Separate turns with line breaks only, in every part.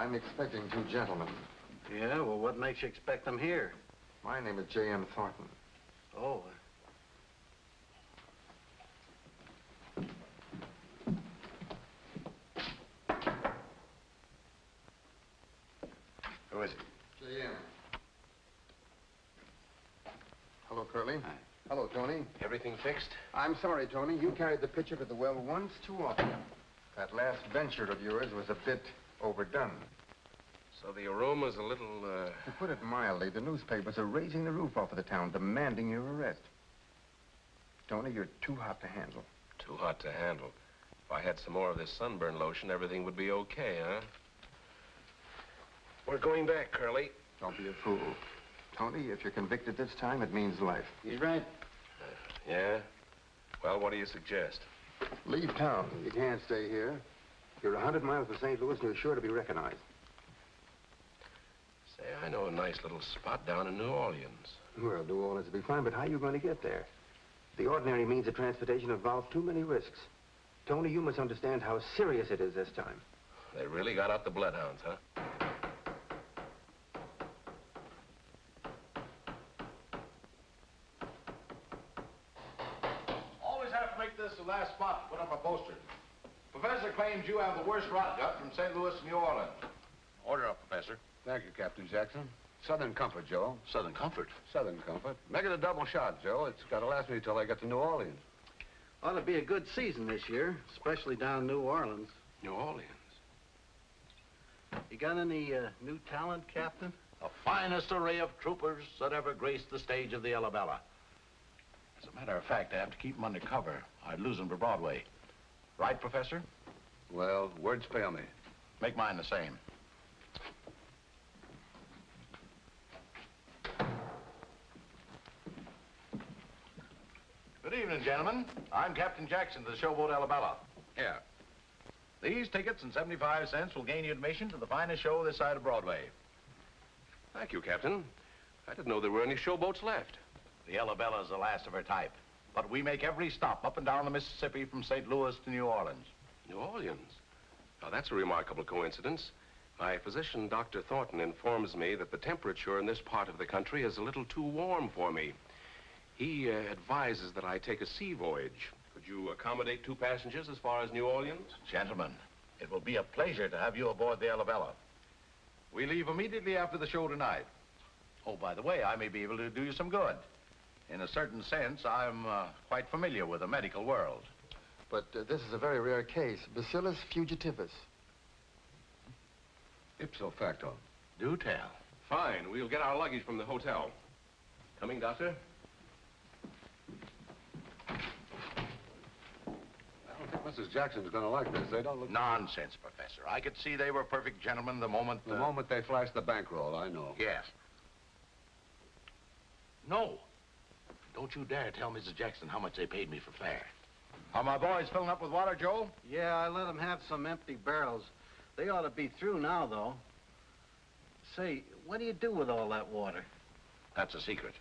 I'm expecting two gentlemen.
Yeah, well, what makes you expect them here?
My name is J.M. Thornton.
Oh.
Who is it?
J.M. Hello, Curly.
Hi.
Hello, Tony.
Everything fixed?
I'm sorry, Tony. You carried the pitcher to the well once too often. That last venture of yours was a bit overdone.
So the aroma's a little,
To put it mildly, the newspapers are raising the roof off of the town, demanding your arrest. Tony, you're too hot to handle.
Too hot to handle. If I had some more of this sunburn lotion, everything would be okay, huh? We're going back, Curly.
Don't be a fool. Tony, if you're convicted this time, it means life.
He's right.
Yeah? Well, what do you suggest?
Leave town. You can't stay here. You're 100 miles from St. Louis, and you're sure to be recognized.
Say, I know a nice little spot down in New Orleans.
Well, New Orleans will be fine, but how are you going to get there? The ordinary means of transportation involve too many risks. Tony, you must understand how serious it is this time.
They really got out the bloodhounds, huh?
Always have to make this the last spot to put up a poster. Professor claims you have the worst rot gut from St. Louis to New Orleans. Order up, Professor.
Thank you, Captain Jackson. Southern Comfort, Joe.
Southern Comfort.
Southern Comfort. Make it a double shot, Joe. It's got to last me till I get to New Orleans.
Ought to be a good season this year, especially down in New Orleans.
New Orleans?
You got any new talent, Captain?
The finest array of troopers that ever graced the stage of the Alabella. As a matter of fact, I have to keep them under cover. I'd lose them to Broadway. Right, Professor?
Well, words fail me.
Make mine the same. Good evening, gentlemen. I'm Captain Jackson of the Showboat Alabella. Here. These tickets and 75 cents will gain you admission to the finest show this side of Broadway.
Thank you, Captain. I didn't know there were any showboats left.
The Alabella's the last of her type. But we make every stop up and down the Mississippi from St. Louis to New Orleans.
New Orleans? Now, that's a remarkable coincidence. My physician, Dr. Thornton, informs me that the temperature in this part of the country is a little too warm for me. He advises that I take a sea voyage. Could you accommodate two passengers as far as New Orleans?
Gentlemen, it will be a pleasure to have you aboard the Alabella. We leave immediately after the show tonight. Oh, by the way, I may be able to do you some good. In a certain sense, I'm quite familiar with the medical world.
But this is a very rare case. Bacillus fugitivus.
Ipso facto.
Do tell.
Fine. We'll get our luggage from the hotel. Coming, Doctor?
I don't think Mrs. Jackson's going to like this. They don't look...
Nonsense, Professor. I could see they were perfect gentlemen the moment...
The moment they flashed the bankroll, I know.
Yes. No. Don't you dare tell Mrs. Jackson how much they paid me for fare. Are my boys filling up with water, Joe?
Yeah, I let them have some empty barrels. They ought to be through now, though. Say, what do you do with all that water?
That's a secret.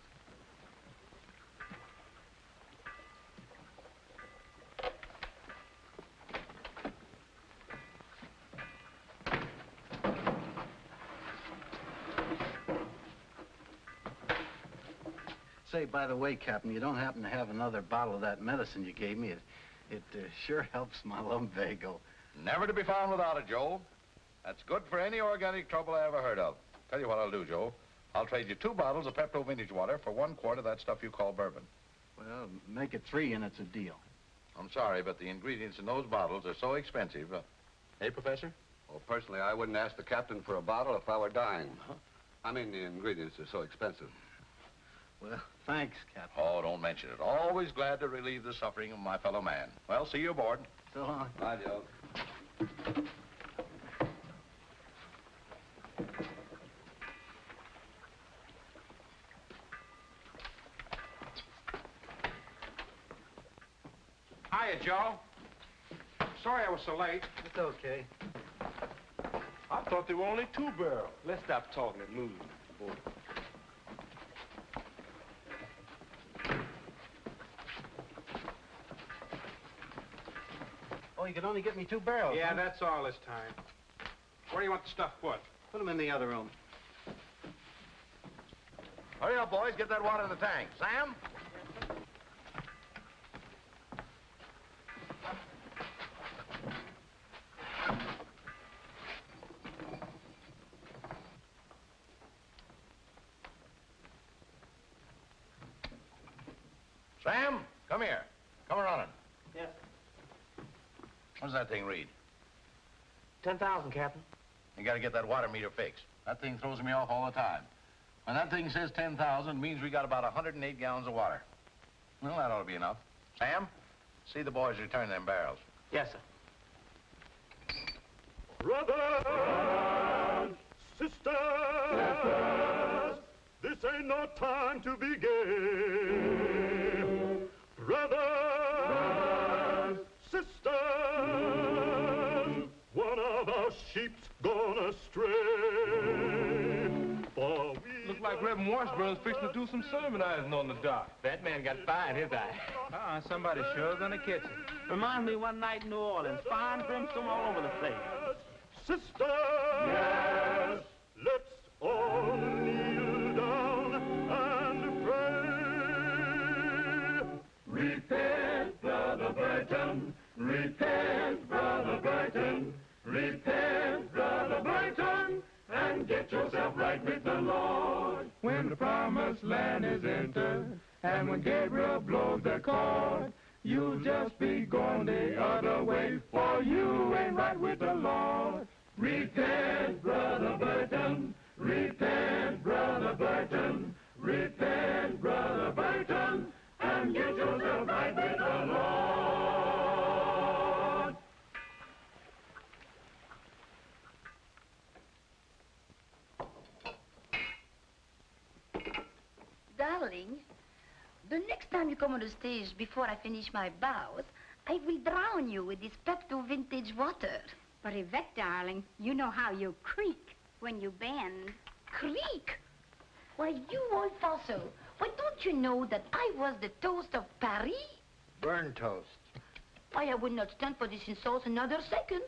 Say, by the way, Captain, you don't happen to have another bottle of that medicine you gave me? It sure helps my lumbago.
Never to be found without it, Joe. That's good for any organic trouble I ever heard of. Tell you what I'll do, Joe. I'll trade you 2 bottles of Pepto vintage water for 1 quart of that stuff you call bourbon.
Well, make it 3 and it's a deal.
I'm sorry, but the ingredients in those bottles are so expensive. Hey, Professor?
Well, personally, I wouldn't ask the captain for a bottle if I were dying. I mean, the ingredients are so expensive.
Well, thanks, Captain.
Oh, don't mention it. Always glad to relieve the suffering of my fellow man. Well, see you aboard.
So long.
Bye, Joe.
Hiya, Joe. Sorry I was so late.
It's okay.
I thought there were only 2 barrels. Let's stop talking and move.
Oh, you could only get me 2 barrels.
Yeah,
huh?
that's all this time. Where do you want the stuff put?
Put them in the other room.
Hurry up, boys. Get that water in the tank. Sam? Sam, come here. Come running.
Yes.
What does that thing read?
10,000, Captain.
You gotta get that water meter fixed. That thing throws me off all the time. When that thing says 10,000, it means we got about 108 gallons of water. Well, that ought to be enough. Sam, see the boys return them barrels.
Yes, sir.
Brothers, sisters, this ain't no time to be gay. Brothers, sisters, one of our sheep's gone astray. For we
Look like Reverend Washburn's fixing to do some sermonizing on the dock.
That man got fire in his eye.
Somebody sure gonna catch him.
Reminds me one night in New Orleans, fine brimstone all over the place.
sisters, yes, let's all kneel down and pray. Repent, Brother Burton, repent, Brother Burton, repent, Brother Burton, and get yourself right with the Lord.
When the promised land is entered, and when Gabriel blows the chord, you'll just be going the other way, for you ain't right with the Lord. Repent, Brother Burton, repent, Brother Burton, repent, Brother Burton, and get yourself right with the Lord.
Darling, the next time you come on the stage before I finish my bows, I will drown you with this Pepto vintage water.
But Yvette, darling, you know how you creak when you bend.
Creak? Why, you old fossil, why don't you know that I was the toast of Paris?
Burn toast.
Why, I would not stand for this insult another second.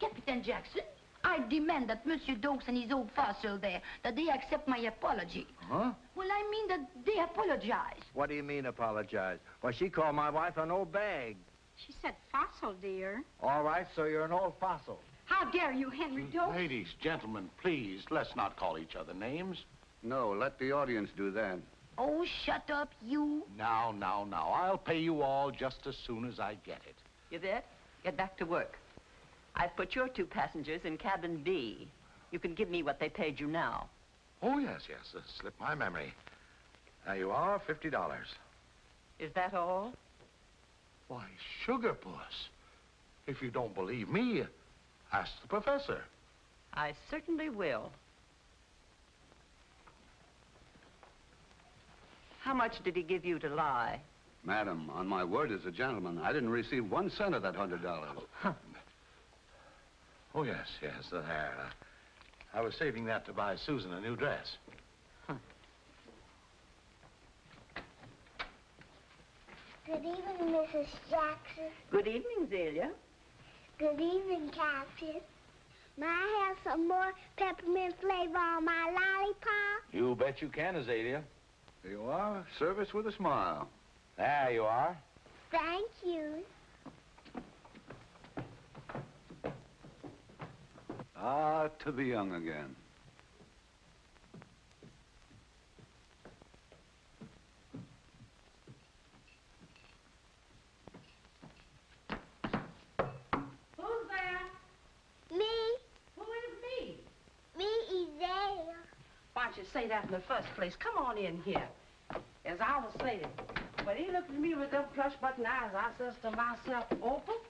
Captain Jackson, I demand that Monsieur Dokes and his old fossil there, that they accept my apology.
Huh?
Well, I mean that they apologize.
What do you mean, apologize? Why, she called my wife an old bag.
She said fossil, dear.
All right, so you're an old fossil.
How dare you, Henry Dokes?
Ladies, gentlemen, please, let's not call each other names.
No, let the audience do that.
Oh, shut up, you.
Now. I'll pay you all just as soon as I get it.
Yvette, get back to work. I've put your 2 passengers in cabin B. You can give me what they paid you now.
Oh, yes, slipped my memory. There you are, $50.
Is that all?
Why, Sugar Puss, if you don't believe me, ask the professor.
I certainly will. How much did he give you to lie?
Madam, on my word as a gentleman, I didn't receive 1 cent of that $100.
Oh, yes, the hair. I was saving that to buy Susan a new dress.
Good evening, Mrs. Jackson.
Good evening, Zelia.
Good evening, Captain. May I have some more peppermint flavor on my lollipop?
You bet you can, Azalea.
Here you are. Service with a smile.
There you are.
Thank you.
Ah, to be young again.
Who's there?
Me?
Who is me?
Me is there.
Why don't you say that in the first place? Come on in here. As I was saying, when he looked at me with them plush button eyes, I says to myself, Opal,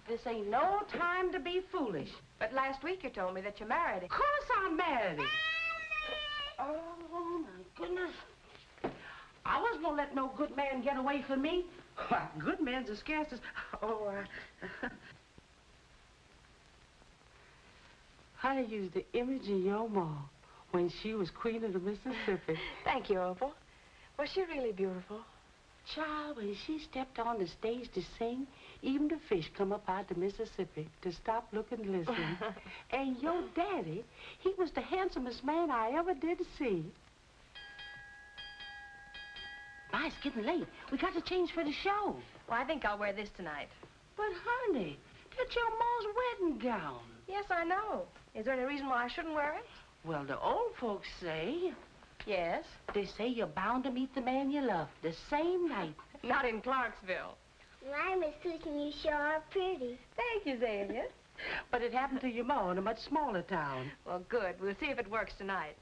this ain't no time to be foolish.
But last week you told me that you married him.
Of course I married him. Oh, my goodness. I wasn't gonna let no good man get away from me. Why, good men's as scarce as... Oh, I used the image of your mom when she was queen of the Mississippi.
Thank you, Opal. Was she really beautiful?
Child, when she stepped on the stage to sing, even the fish come up out the Mississippi to stop, look, and listen. And your daddy, he was the handsomest man I ever did see. My, it's getting late. We got to change for the show.
Well, I think I'll wear this tonight.
But, honey, that's your ma's wedding gown.
Yes, I know. Is there any reason why I shouldn't wear it?
Well, the old folks say...
Yes?
They say you're bound to meet the man you love the same night.
Not in Clarksville.
My, Miss Susan, you sure are pretty.
Thank you, Zaylia.
But it happened to your ma in a much smaller town.
Well, good. We'll see if it works tonight.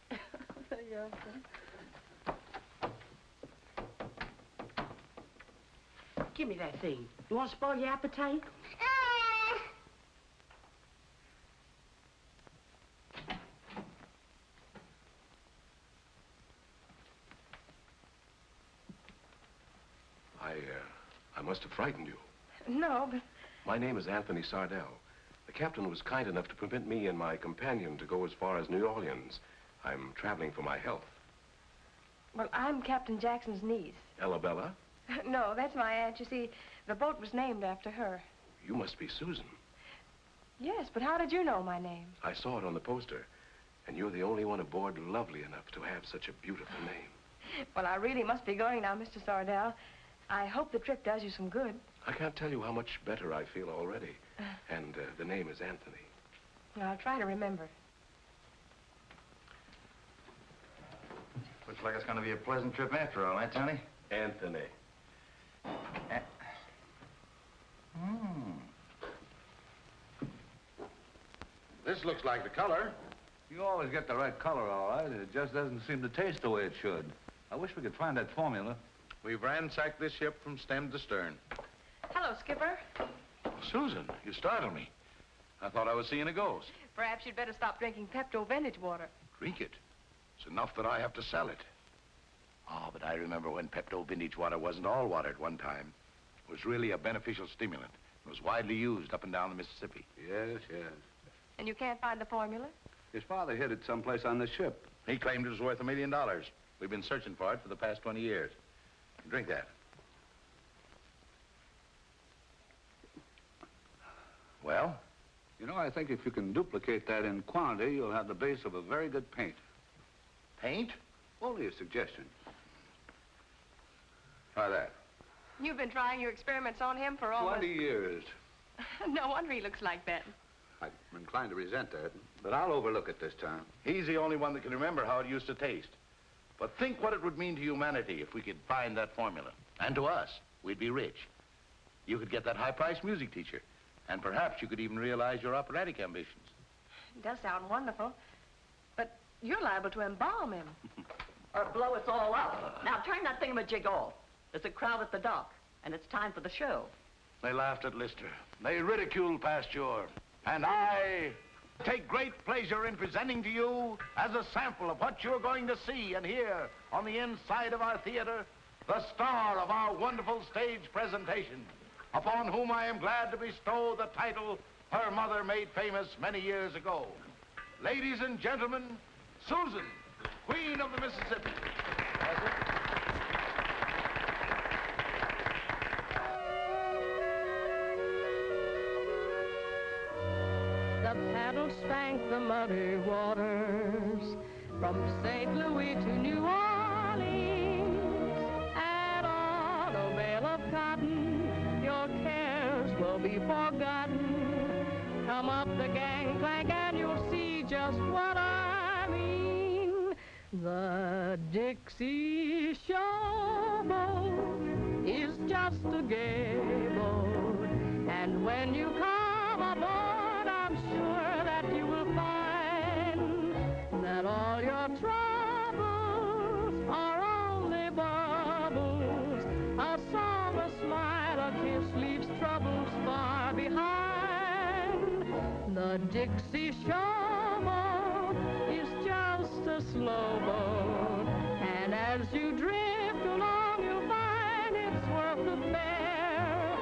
Give me that thing. You want to spoil your appetite?
I must have frightened you.
No, but...
My name is Anthony Sardell. The captain was kind enough to permit me and my companion to go as far as New Orleans. I'm traveling for my health.
Well, I'm Captain Jackson's niece.
Elabella?
No, that's my aunt. You see, the boat was named after her.
You must be Susan.
Yes, but how did you know my name?
I saw it on the poster. And you're the only one aboard lovely enough to have such a beautiful name.
Well, I really must be going now, Mr. Sardell. I hope the trip does you some good.
I can't tell you how much better I feel already. And the name is Anthony.
I'll try to remember.
Looks like it's going to be a pleasant trip after all, eh, Tony?
Anthony.
This looks like the color.
You always get the right color, all right. It just doesn't seem to taste the way it should. I wish we could find that formula.
We've ransacked this ship from stem to stern.
Hello, Skipper.
Susan, you startled me. I thought I was seeing a ghost.
Perhaps you'd better stop drinking Pepto vintage water.
Drink it. It's enough that I have to sell it. Oh, but I remember when Pepto vintage water wasn't all water at one time. It was really a beneficial stimulant. It was widely used up and down the Mississippi.
Yes, yes.
And you can't find the formula?
His father hid it someplace on the ship.
He claimed it was worth $1 million. We've been searching for it for the past 20 years. Drink that. Well?
You know, I think if you can duplicate that in quantity, you'll have the base of a very good paint.
Paint?
Only a suggestion. Try that.
You've been trying your experiments on him for almost...
20 years.
No wonder he looks like that.
I'm inclined to resent that, but I'll overlook it this time.
He's the only one that can remember how it used to taste. But think what it would mean to humanity if we could find that formula. And to us, we'd be rich. You could get that high-priced music teacher. And perhaps you could even realize your operatic ambitions.
It does sound wonderful. But you're liable to embalm him.
Or blow us all up. Now turn that thingamajig off. There's a crowd at the dock, and it's time for the show.
They laughed at Lister. They ridiculed Pasteur. And I take great pleasure in presenting to you, as a sample of what you're going to see and hear on the inside of our theater, the star of our wonderful stage presentation, upon whom I am glad to bestow the title her mother made famous many years ago. Ladies and gentlemen, Susan, Queen of the Mississippi.
The paddle spank the muddy waters from St. Louis to New Orleans. Add on a bale of cotton, your cares will be forgotten. Come up the gangplank and you'll see just what I mean. The Dixie Showboat is just a gay boat, and when you come aboard, I'm sure that you will find that all your troubles are only bubbles. A song, a smile, a kiss leaves troubles far behind. The Dixie Showboat is just a slow boat, and as you drift along, you'll find it's worth the fare.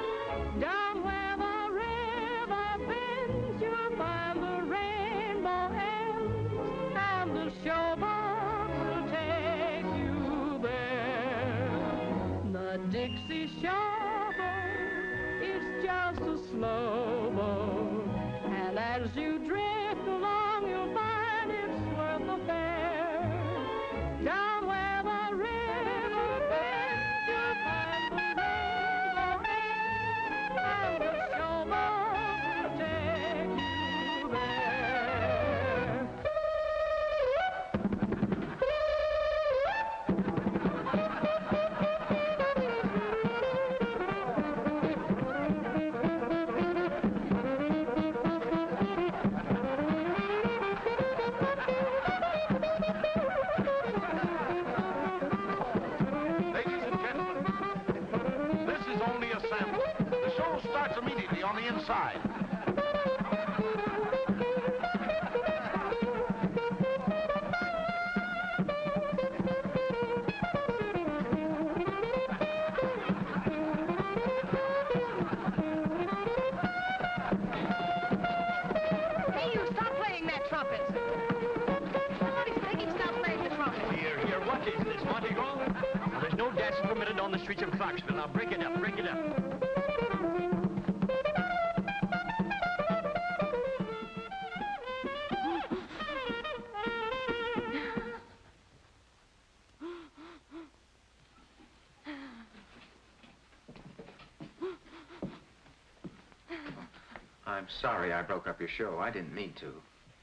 Down where the river bends, you'll find the rainbow ends, and the showboat will take you there. The Dixie Showboat, it's just a slow boat. And as you drift along, you'll find it's worth the fare. Down where the river bends, you'll find the rainbow bend, and the showboat will take you there.
Ladies and gentlemen, this is only a sample. The show starts immediately on the inside.
Hey, you, stop playing that trumpet. Somebody's making stop playing the trumpet.
Here, what is this, Mardi Gras? Well, there's no dancing permitted on the streets of Clarksville. Now, break it up, break it up.
I'm sorry I broke up your show. I didn't mean to.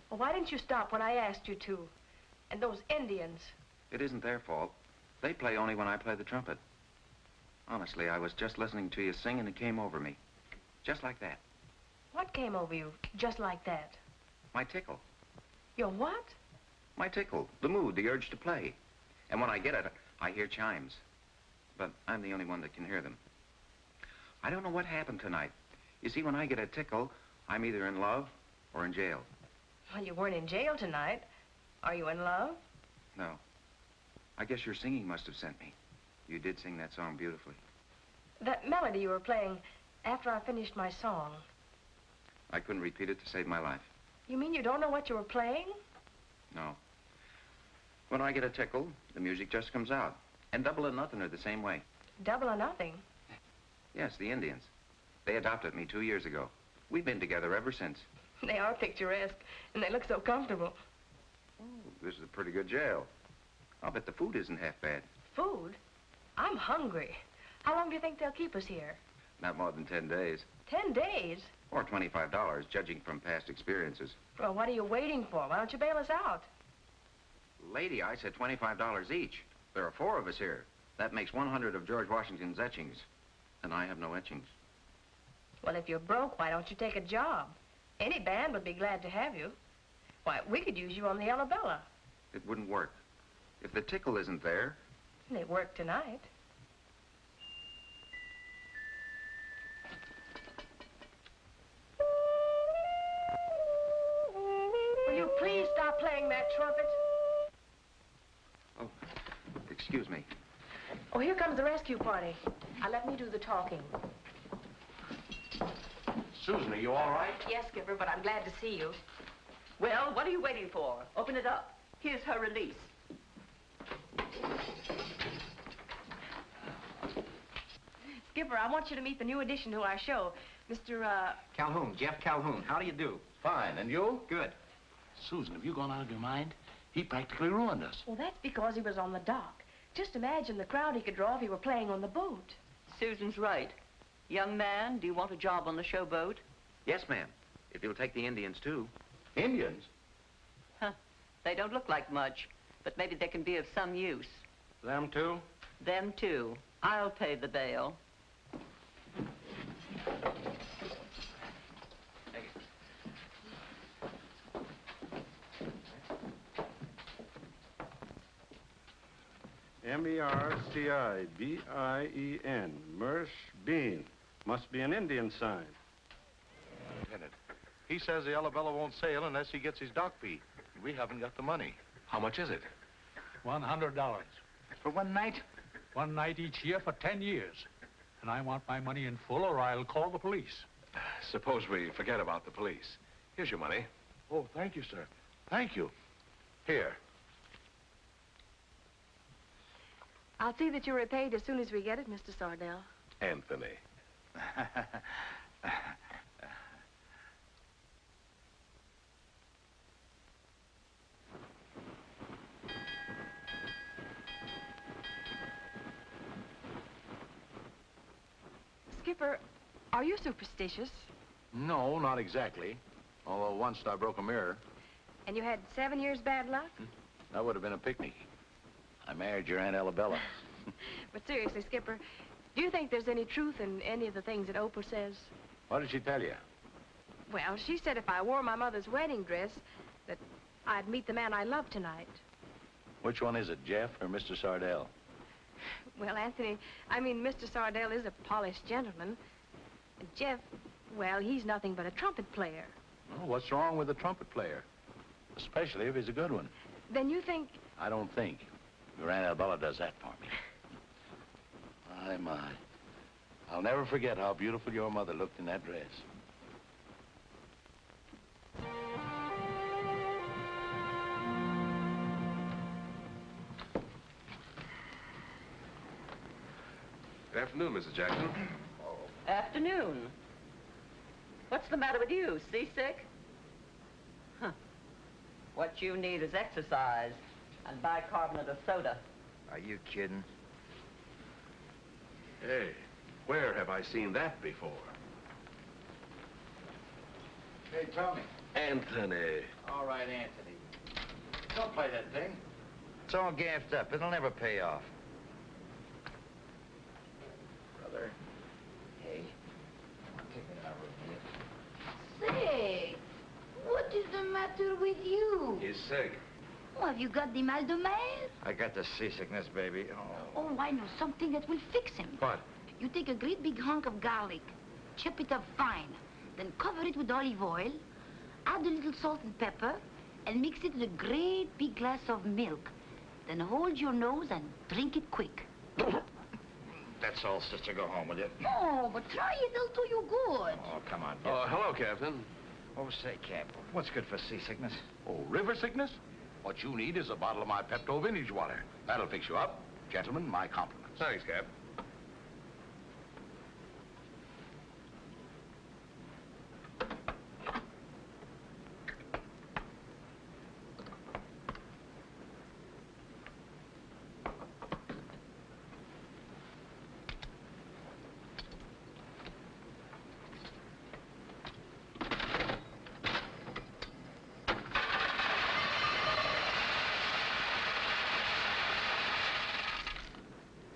Well, why didn't you stop when I asked you to? And those Indians.
It isn't their fault. They play only when I play the trumpet. Honestly, I was just listening to you sing and it came over me. Just like that.
What came over you just like that?
My tickle.
Your what?
My tickle. The mood, the urge to play. And when I get it, I hear chimes. But I'm the only one that can hear them. I don't know what happened tonight. You see, when I get a tickle, I'm either in love or in jail.
Well, you weren't in jail tonight. Are you in love?
No. I guess your singing must have sent me. You did sing that song beautifully.
That melody you were playing after I finished my song.
I couldn't repeat it to save my life.
You mean you don't know what you were playing?
No. When I get a tickle, the music just comes out. And Double or Nothing are the same way.
Double or Nothing?
Yes, the Indians. They adopted me 2 years ago. We've been together ever since.
They are picturesque, and they look so comfortable.
Oh, this is a pretty good jail. I'll bet the food isn't half bad.
Food? I'm hungry. How long do you think they'll keep us here?
Not more than 10 days.
10 days?
Or $25, judging from past experiences.
Well, what are you waiting for? Why don't you bail us out?
Lady, I said $25 each. There are 4 of us here. That makes 100 of George Washington's etchings. And I have no etchings.
Well, if you're broke, why don't you take a job? Any band would be glad to have you. Why, we could use you on the Arabella.
It wouldn't work. If the tickle isn't there...
And it worked tonight. Will you please stop playing that trumpet?
Oh, excuse me.
Oh, here comes the rescue party. Now, let me do the talking.
Susan, are you all right?
Yes, Skipper, but I'm glad to see you.
Well, what are you waiting for? Open it up. Here's her release.
Skipper, I want you to meet the new addition to our show, Mr.
Calhoun, Jeff Calhoun. How do you do?
Fine. And you?
Good.
Susan, have you gone out of your mind? He practically ruined us.
Well, that's because he was on the dock. Just imagine the crowd he could draw if he were playing on the boat.
Susan's right. Young man, do you want a job on the Showboat?
Yes, ma'am. If you'll take the Indians, too.
Indians?
Huh. They don't look like much, but maybe they can be of some use.
Them too?
Them too. I'll pay the bail.
M-E-R-C-I-B-I-E-N. Mersh Bean. Must be an Indian sign.
Lieutenant, he says the Arabella won't sail unless he gets his dock fee. We haven't got the money.
How much is it?
$100.
For one night?
One night each year for 10 years. And I want my money in full or I'll call the police.
Suppose we forget about the police. Here's your money.
Oh, thank you, sir. Thank you. Here.
I'll see that you're repaid as soon as we get it, Mr. Sardell.
Anthony.
Skipper, are you superstitious?
No, not exactly. Although once I broke a mirror.
And you had 7 years bad luck?
That would have been a picnic. I married your Aunt Elabella.
But seriously, Skipper, do you think there's any truth in any of the things that Oprah says?
What did she tell you?
Well, she said if I wore my mother's wedding dress, that I'd meet the man I love tonight.
Which one is it, Jeff or Mr. Sardell?
Well, Anthony, I mean, Mr. Sardell is a polished gentleman. And Jeff, well, he's nothing but a trumpet player.
Well, what's wrong with a trumpet player? Especially if he's a good one.
Then you think...
I don't think. Your Aunt Elabella does that for me. My. I'll never forget how beautiful your mother looked in that dress.
Good afternoon, Mrs. Jackson.
Afternoon. What's the matter with you? Seasick? Huh. What you need is exercise and bicarbonate of soda.
Are you kidding?
Hey, where have I seen that before?
Hey, Tommy.
Anthony.
All right, Anthony. Don't play that thing.
It's all gaffed up. It'll never pay off.
Brother.
Hey, take me out of here.
Say, what is the matter with you?
He's sick.
Oh, have you got the mal de mer?
I got the seasickness, baby.
Oh, I know something that will fix him.
What?
You take a great big hunk of garlic, chop it up fine, then cover it with olive oil, add a little salt and pepper, and mix it with a great big glass of milk. Then hold your nose and drink it quick.
That's all, sister. Go home, will you?
Oh, but try it, it'll do you good.
Oh, come on.
Oh, hello, Captain.
Oh, say, Cap, what's good for seasickness?
Oh, river sickness? What you need is a bottle of my Pepto vintage water. That'll fix you up. Gentlemen, my compliments.
Thanks, Cap.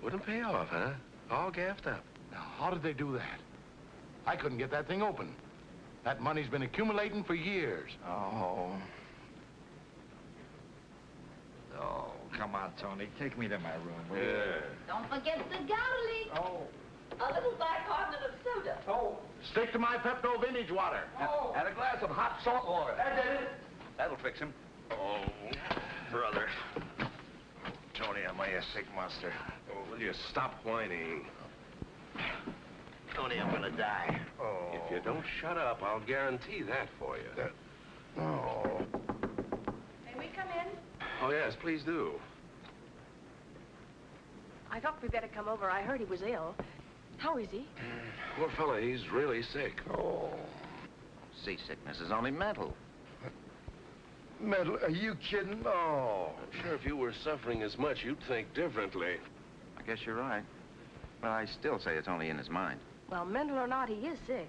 Wouldn't pay off, huh? All gaffed up.
Now, how did they do that? I couldn't get that thing open. That money's been accumulating for years.
Oh. Oh, come on, Tony. Take me to my room, will you?
Don't forget the garlic.
Oh.
A little bicarbonate of soda.
Oh.
Stick to my Pepto vintage water.
Oh.
And a glass of hot salt water.
That's it.
That'll fix him.
Oh, brother. Tony, am I a sick monster?
Oh, will you stop whining?
Tony, I'm gonna die. Oh.
If you don't shut up, I'll guarantee that for you.
Oh.
May we come in?
Oh, yes, please do.
I thought we'd better come over. I heard he was ill. How is he?
Poor fella, he's really sick.
Oh.
Seasickness is only mental.
Metal, are you kidding? Oh.
I'm sure if you were suffering as much, you'd think differently.
I guess you're right. But I still say it's only in his mind.
Well, mental or not, he is sick.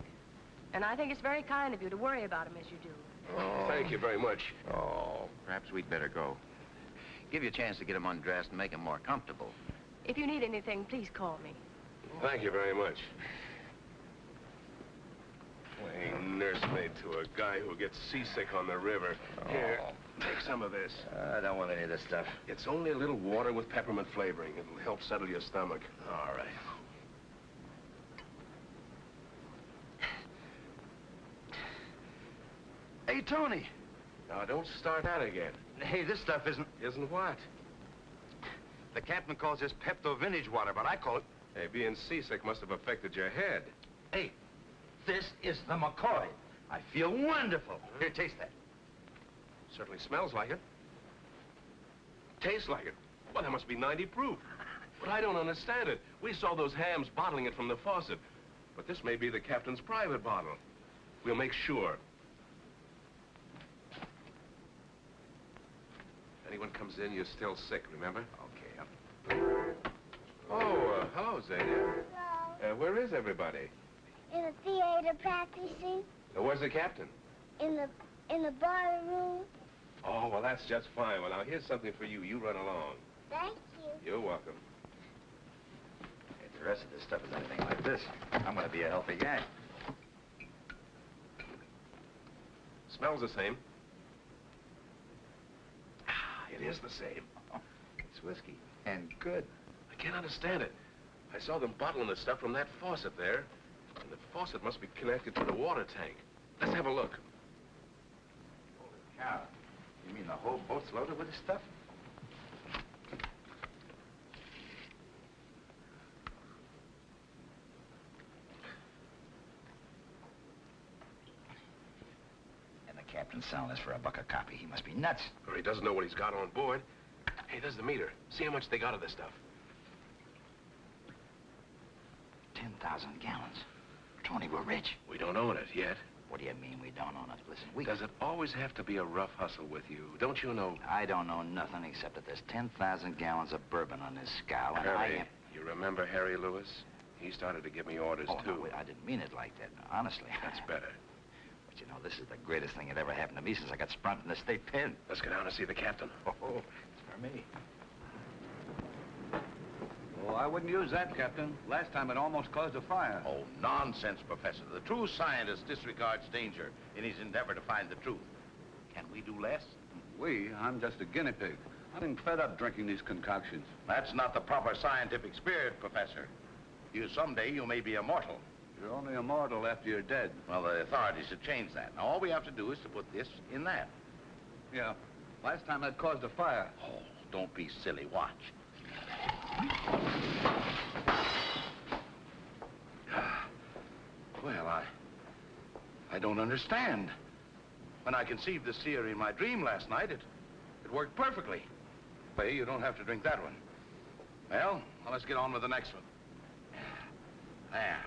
And I think it's very kind of you to worry about him as you do.
Oh.
Thank you very much.
Oh.
Perhaps we'd better go. Give you a chance to get him undressed and make him more comfortable.
If you need anything, please call me.
Thank you very much. Playing nursemaid to a guy who gets seasick on the river. Here, take some of this.
I don't want any of this stuff.
It's only a little water with peppermint flavoring. It'll help settle your stomach.
All right. Hey, Tony.
Now, don't start that again.
Hey, this stuff isn't...
Isn't what?
The captain calls this Pepto vintage water, but I call it...
Hey, being seasick must have affected your head.
Hey, this is the McCoy. I feel wonderful. Here, taste that.
Certainly smells like it. Tastes like it. Well, that must be 90 proof. But I don't understand it. We saw those hams bottling it from the faucet. But this may be the captain's private bottle. We'll make sure. Anyone comes in, you're still sick, remember?
Okay.
Oh, hello, Zania.
Hello.
Where is everybody?
In the theater practicing.
Where's the captain?
In the boiler room.
Oh, well, that's just fine. Well, now, here's something for you. You run along.
Thank you.
You're welcome.
If the rest of this stuff is anything like this, I'm going to be a healthy guy.
Smells the same. Ah, it is the same.
It's whiskey, and good.
I can't understand it. I saw them bottling the stuff from that faucet there, and the faucet must be connected to the water tank. Let's have a look.
Holy cow. You mean the whole boat's loaded with this stuff? And the captain's selling this for $1 a copy. He must be nuts.
Or he doesn't know what he's got on board. Hey, there's the meter. See how much they got of this stuff.
10,000 gallons. Tony, we're rich.
We don't own it yet.
What do you mean we don't own it? Listen,
Does it always have to be a rough hustle with you? Don't you know?
I don't know nothing except that there's 10,000 gallons of bourbon on this scow, and
Harry, you remember Harry Lewis? He started to give me orders, too.
No, I didn't mean it like that. No, honestly.
That's better.
But you know, this is the greatest thing that ever happened to me since I got sprung from the state pen.
Let's go down and see the captain.
Oh, it's for me.
Oh, I wouldn't use that, Captain. Last time it almost caused a fire.
Oh, nonsense, Professor. The true scientist disregards danger in his endeavor to find the truth. Can we do less?
I'm just a guinea pig. I'm fed up drinking these concoctions.
That's not the proper scientific spirit, Professor. Someday you may be immortal.
You're only immortal after you're dead.
Well, the authorities have changed that. Now, all we have to do is to put this in that.
Yeah. Last time that caused a fire.
Oh, don't be silly. Watch. Well, I don't understand. When I conceived this theory in my dream last night, it worked perfectly. Well, you don't have to drink that one. Well, let's get on with the next one. There.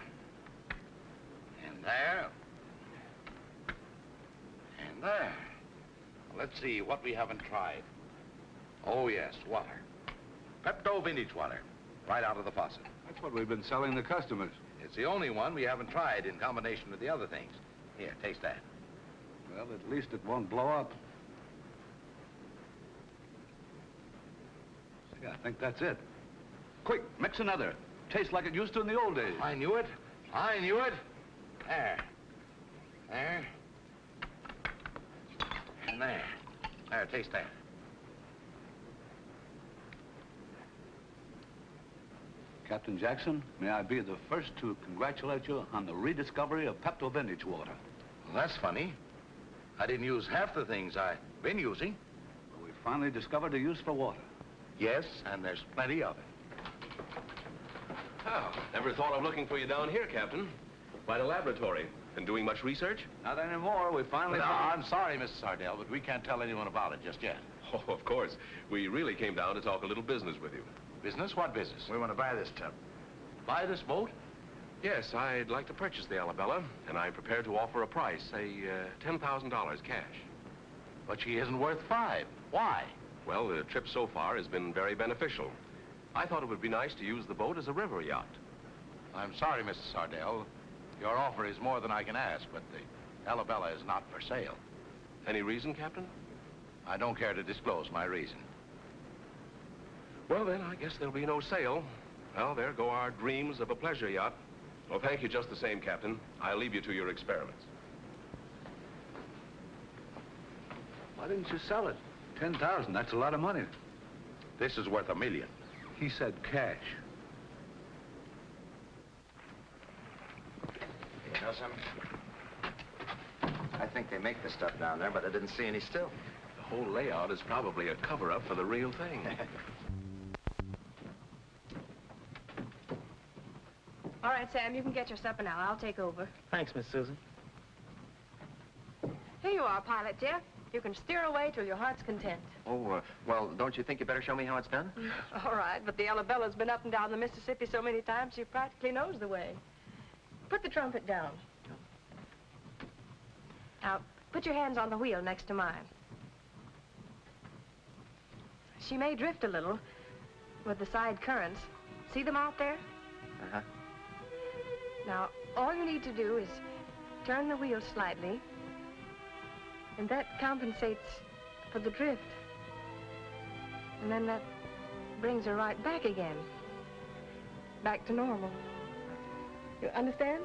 And there. And there. Let's see what we haven't tried. Oh, yes, water. Pepto vintage water, right out of the faucet.
That's what we've been selling the customers.
It's the only one we haven't tried in combination with the other things. Here, taste that.
Well, at least it won't blow up. See, I think that's it. Quick, mix another. Tastes like it used to in the old days.
I knew it. I knew it. There. There. And there. There, taste that.
Captain Jackson, may I be the first to congratulate you on the rediscovery of Pepto Vintage water.
Well, that's funny. I didn't use half the things I've been using.
Well, we finally discovered a use for water.
Yes, and there's plenty of it.
Oh, never thought of looking for you down here, Captain. By the laboratory. Been doing much research?
Not anymore. We finally...
No, I'm sorry, Mrs. Sardell, but we can't tell anyone about it just yet.
Oh, of course. We really came down to talk a little business with you.
Business? What business?
We want to buy this tub.
Buy this boat?
Yes, I'd like to purchase the Alabella, and I'm prepared to offer a price, say, $10,000 cash.
But she isn't worth $5. Why?
Well, the trip so far has been very beneficial. I thought it would be nice to use the boat as a river yacht.
I'm sorry, Mrs. Sardell. Your offer is more than I can ask, but the Alabella is not for sale.
Any reason, Captain?
I don't care to disclose my reason.
Well, then, I guess there'll be no sale. Well, there go our dreams of a pleasure yacht. Well, thank you just the same, Captain. I'll leave you to your experiments.
Why didn't you sell it? 10,000, that's a lot of money.
This is worth $1 million.
He said cash.
You know something? I think they make this stuff down there, but I didn't see any still.
The whole layout is probably a cover-up for the real thing.
All right, Sam, you can get your supper now. I'll take over.
Thanks, Miss Susan.
Here you are, Pilot Jeff. You can steer away till your heart's content.
Oh, well, don't you think you better show me how it's done?
All right, but the Arabella's been up and down the Mississippi so many times she practically knows the way. Put the trumpet down. Now, put your hands on the wheel next to mine. She may drift a little with the side currents. See them out there?
Uh-huh.
Now, all you need to do is turn the wheel slightly, and that compensates for the drift. And then that brings her right back again. Back to normal. You understand?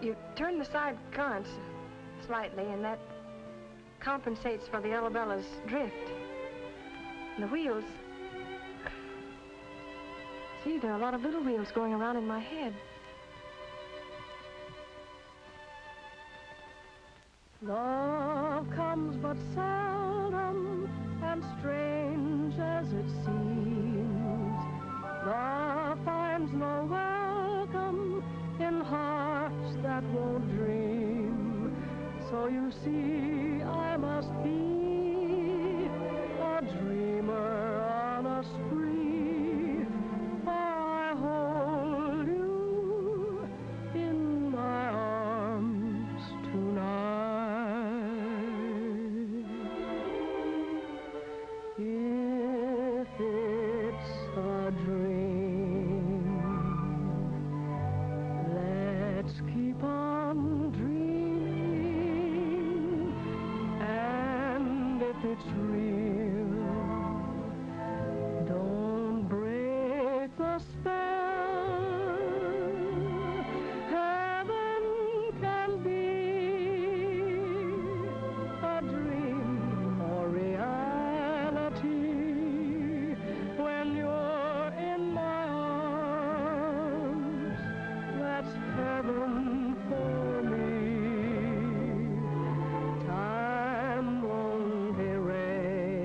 You turn the side currents slightly, and that compensates for the Arabella's drift. And the wheels... See, there are a lot of little wheels going around in my head. Love comes but seldom, and strange as it seems, love finds no welcome in hearts that won't dream. So you see, I must be a dreamer on a spree, for I hold you in my arms tonight. If it's a dream, let's keep on dreaming, and if it's real, don't break the spell. Heaven can be a dream or reality when you're in my arms. That's heaven for me. Time won't erase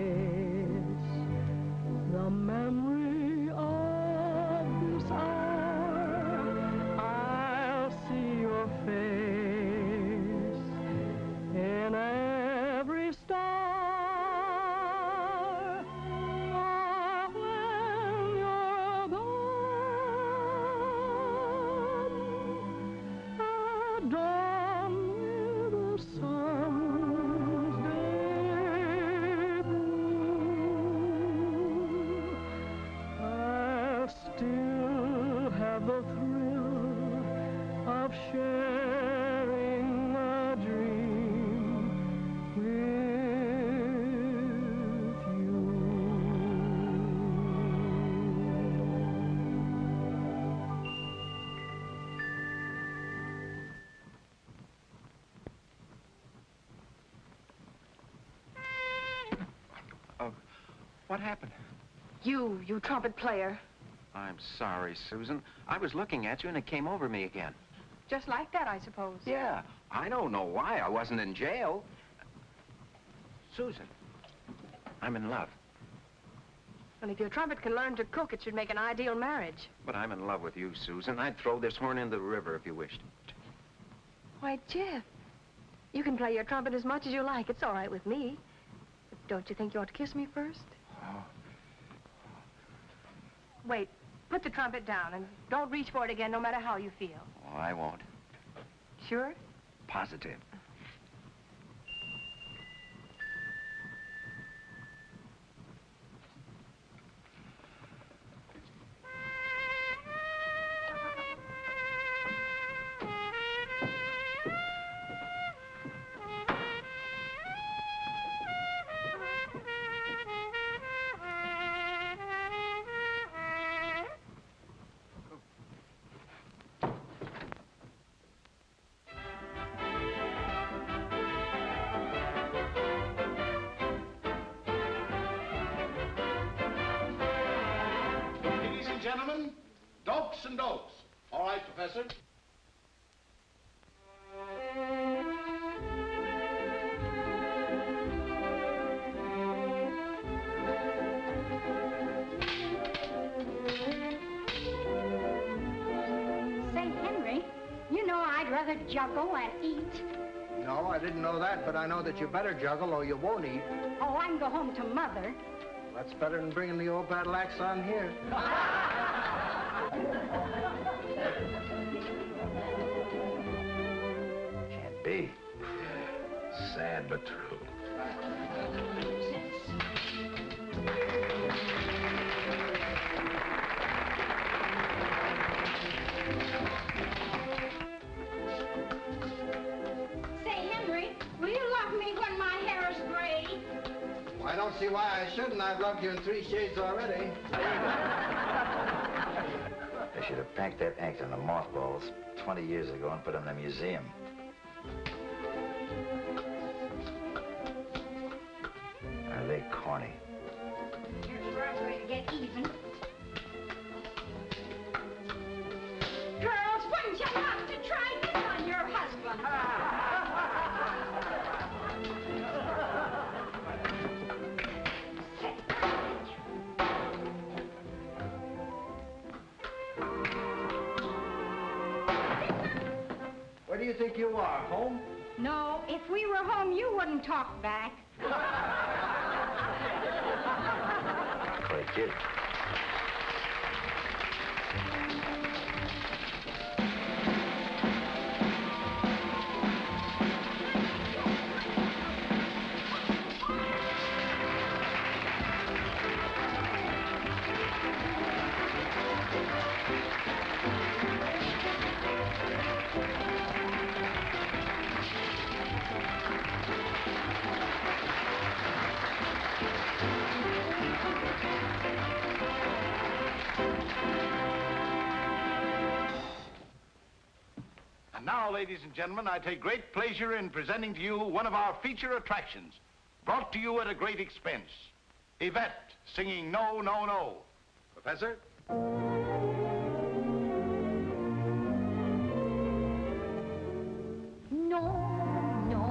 the memory of this hour. I'll see your face in every star. Ah, when you're gone, at dawn with the sun's debut, I'll still have the thrill of sharing a dream with you.
Oh, what happened?
You trumpet player.
I'm sorry, Susan. I was looking at you and it came over me again.
Just like that, I suppose.
Yeah, I don't know why I wasn't in jail. Susan, I'm in love.
Well, if your trumpet can learn to cook, it should make an ideal marriage.
But I'm in love with you, Susan. I'd throw this horn in the river if you wished.
Why, Jeff, you can play your trumpet as much as you like. It's all right with me. But don't you think you ought to kiss me first?
Oh.
Wait, put the trumpet down and don't reach for it again no matter how you feel.
Oh, I won't.
Sure?
Positive.
Gentlemen, dopes and dopes. All right, Professor.
Say, Henry, you know I'd rather juggle and eat.
No, I didn't know that, but I know that you better juggle or you won't eat.
Oh, I can go home to Mother.
That's better than bringing the old battle axe on here.
Can't be. Sad but true.
Say, Henry, will you love me when my hair is gray?
I don't see why I shouldn't. I've loved you in 3 shades already.
They should have packed that act in the mothballs 20 years ago and put it in a museum. Are they corny?
Here's where I'm going to get even. Girls, wouldn't you love to try this on your husband?
Where do you think you are, home?
No, if we were home, you wouldn't talk back.
Quite cute.
And now, ladies and gentlemen, I take great pleasure in presenting to you one of our feature attractions, brought to you at a great expense. Yvette singing No, No, No. Professor?
No, no,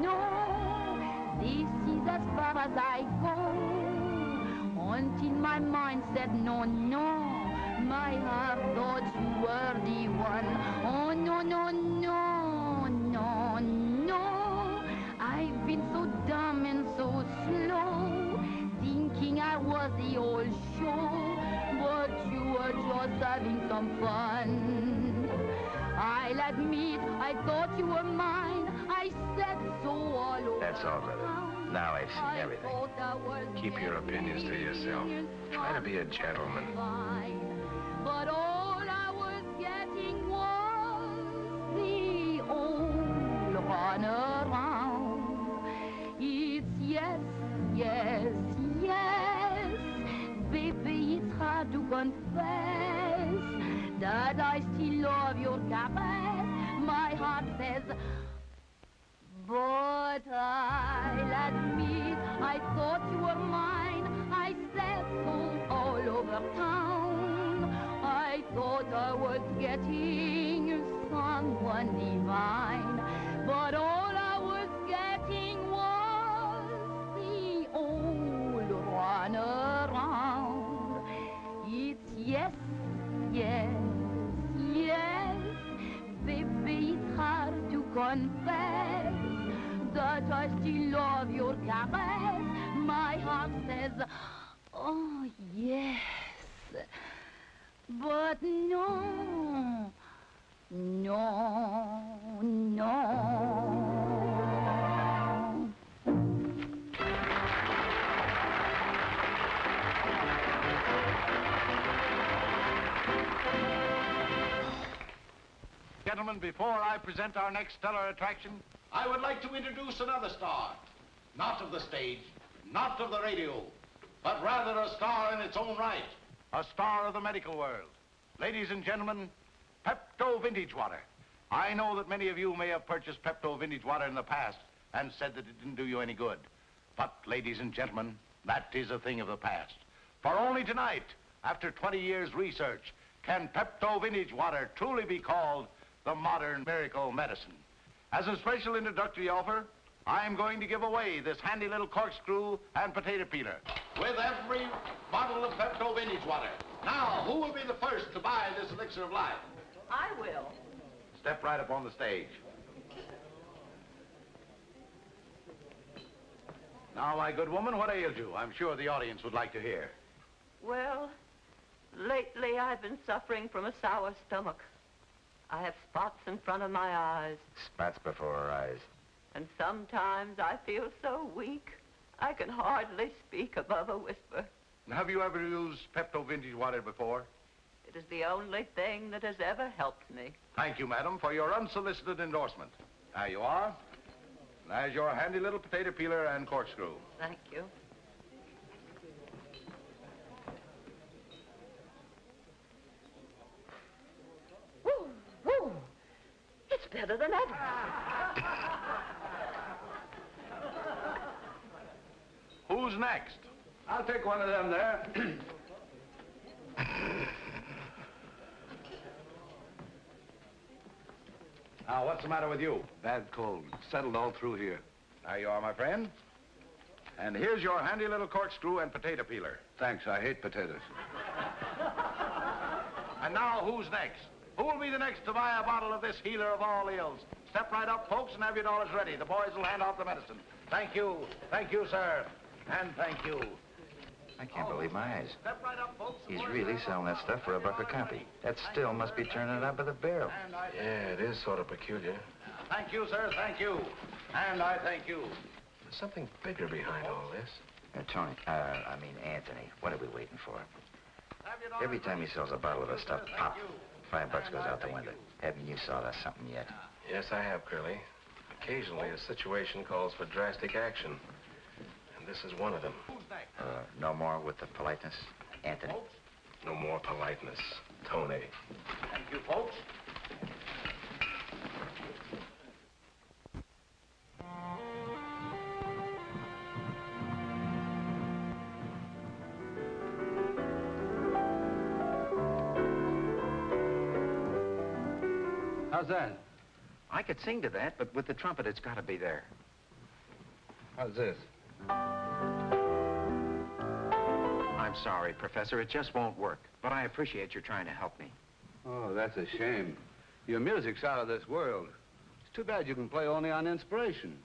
no, this is as far as I go. Until my mind said no, no, my heart thought you were the one. Oh, no, no, no, no, no, I've been so dumb and so slow, thinking I was the old show, but you were just having some fun. I'll admit, I thought you were mine. I said so all over.
That's all, brother. Now I've seen everything.
Keep your opinions to yourself. Try to be a gentleman.
But all I was getting was the old run around. It's yes, yes, yes. Baby, it's hard to confess that I still love your caress. My heart says, but I'll admit, I thought you were mine. I said so all over town. I thought I was getting someone divine, but all I was getting was the old run around. It's yes, yes, yes, baby, it's hard to confess that I still love your caress. My heart says, oh, yes, but no, no, no.
Gentlemen, before I present our next stellar attraction, I would like to introduce another star. Not of the stage, not of the radio, but rather a star in its own right. A star of the medical world. Ladies and gentlemen, Pepto Vintage Water. I know that many of you may have purchased Pepto Vintage Water in the past and said that it didn't do you any good. But, ladies and gentlemen, that is a thing of the past. For only tonight, after 20 years' research, can Pepto Vintage Water truly be called the modern miracle medicine. As a special introductory offer, I'm going to give away this handy little corkscrew and potato peeler with every bottle of Pepto Vintage Water. Now, who will be the first to buy this elixir of life?
I will.
Step right up on the stage. Now, my good woman, what ails you? I'm sure the audience would like to hear.
Well, lately I've been suffering from a sour stomach. I have spots in front of my eyes.
Spots before her eyes.
And sometimes I feel so weak, I can hardly speak above a whisper.
Have you ever used Pepto Vintage Water before?
It is the only thing that has ever helped me.
Thank you, madam, for your unsolicited endorsement. There you are. There's your handy little potato peeler and corkscrew.
Thank you. Woo, woo. It's better than ever.
Who's next?
I'll take one of them there.
Now, what's the matter with you?
Bad cold. Settled all through here.
There you are, my friend. And here's your handy little corkscrew and potato peeler.
Thanks, I hate potatoes.
And now, who's next? Who will be the next to buy a bottle of this healer of all ills? Step right up, folks, and have your dollars ready. The boys will hand out the medicine. Thank you. Thank you, sir. And thank you.
I can't believe my eyes. He's really selling that stuff for $1 a copy. That still must be turning out by the barrel.
Yeah, it is sort of peculiar.
Thank you, sir. Thank you. And I thank you.
There's something bigger behind all this.
Tony, Anthony, what are we waiting for? Every time he sells a bottle of the stuff, pop, $5 goes out the window. Haven't you saw that something yet?
Yes, I have, Curly. Occasionally, a situation calls for drastic action. And this is one of them.
No more with the politeness, Anthony?
No more politeness, Tony.
Thank you, folks.
How's that?
I could sing to that, but with the trumpet, it's got to be there.
How's this?
I'm sorry, Professor. It just won't work. But I appreciate your trying to help me.
Oh, that's a shame. Your music's out of this world. It's too bad you can play only on inspiration.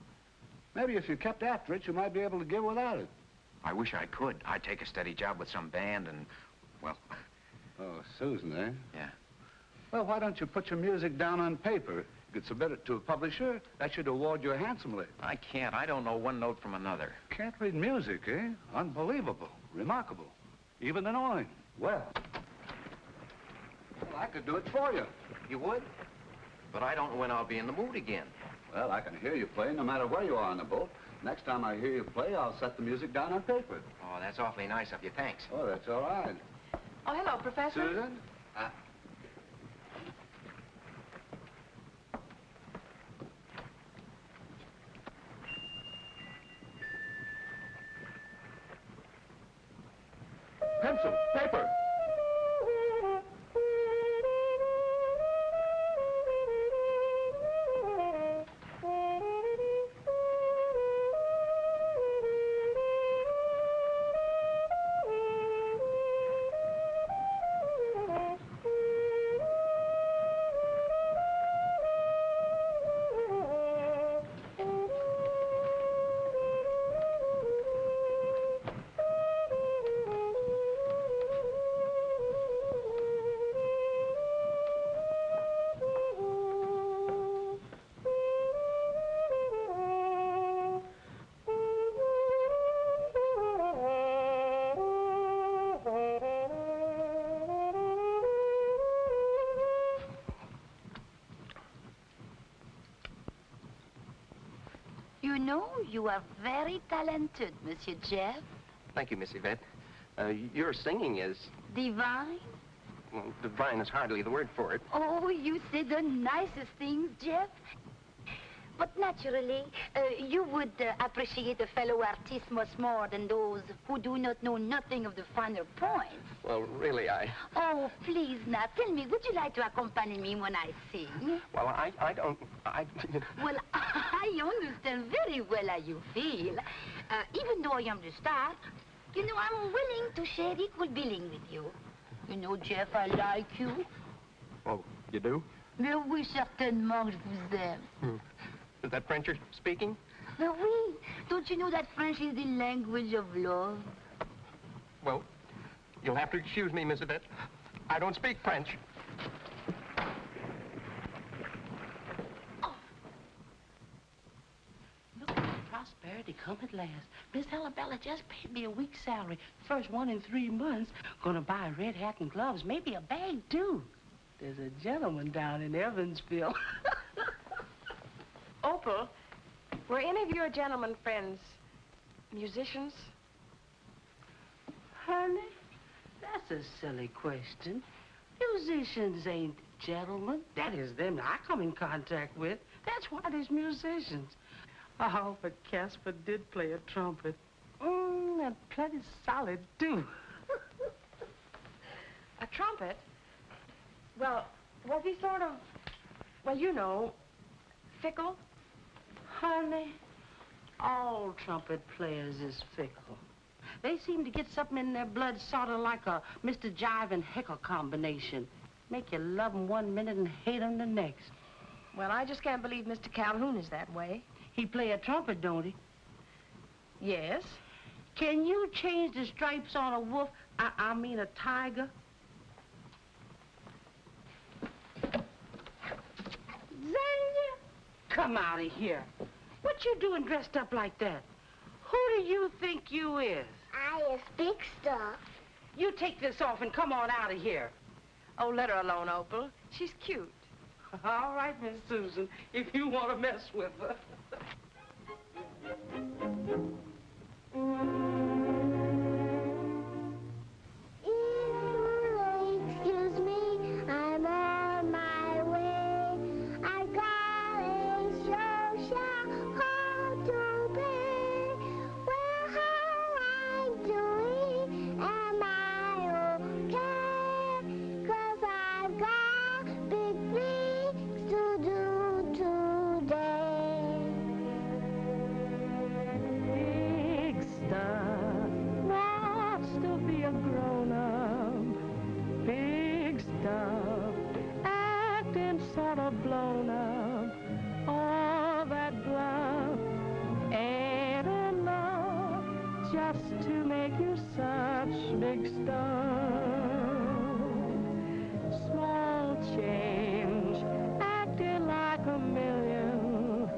Maybe if you kept after it, you might be able to give without it.
I wish I could. I'd take a steady job with some band and, well...
Oh, Susan, eh?
Yeah.
Well, why don't you put your music down on paper? You could submit it to a publisher. That should award you handsomely.
I can't. I don't know one note from another.
Can't read music, eh? Unbelievable. Remarkable. Even annoying. Well, I could do it for you.
You would? But I don't know when I'll be in the mood again.
Well, I can hear you play no matter where you are on the boat. Next time I hear you play, I'll set the music down on paper.
Oh, that's awfully nice of you. Thanks.
Oh, that's all right.
Oh, hello, Professor.
Susan?
Pencil, paper.
You know, you are very talented, Monsieur Jeff.
Thank you, Miss Yvette. Your singing is...
Divine?
Well, divine is hardly the word for it.
Oh, you say the nicest things, Jeff. But naturally, you would appreciate a fellow artist much more than those who do not know nothing of the finer points.
Well, really,
Oh, please, now, tell me, would you like to accompany me when I sing?
Well, I don't...
Well, I understand very well how you feel. Even though I am the star, you know, I'm willing to share equal billing with you. You know, Jeff, I like you.
Oh, you do?
Mais oui, certainement, je vous aime.
Is that French you're speaking?
Oui, don't you know that French is the language of love?
Well, you'll have to excuse me, Miss Odette. I don't speak French.
Prosperity come at last. Miss Arabella just paid me a week's salary. First one in 3 months. Gonna buy a red hat and gloves, maybe a bag, too. There's a gentleman down in Evansville.
Opal, were any of your gentlemen friends musicians?
Honey, that's a silly question. Musicians ain't gentlemen. That is them I come in contact with. That's why there's musicians. Oh, but Casper did play a trumpet. And plenty solid, too.
A trumpet? Well, was he sort of, well, you know, fickle?
Honey, all trumpet players is fickle. They seem to get something in their blood sort of like a Mr. Jive and Heckle combination. Make you love 'em 1 minute and hate 'em the next.
Well, I just can't believe Mr. Calhoun is that way.
He play a trumpet, don't he?
Yes.
Can you change the stripes on a wolf? I mean a tiger? Zanya, come out of here. What you doing dressed up like that? Who do you think you is?
I is big stuff.
You take this off and come on out of here.
Oh, let her alone, Opal. She's cute.
All right, Miss Susan, if you want to mess with her.
Excuse me, I'm on my way. I got a social call to pay. Well, how I'm doing? Am I okay? 'Cause I've got big things to do today.
Big stuff. Wants to be a grown-up. Big stuff. Acting sort of blown up. All that bluff ain't enough just to make you such big stuff. Small change, acting like a million.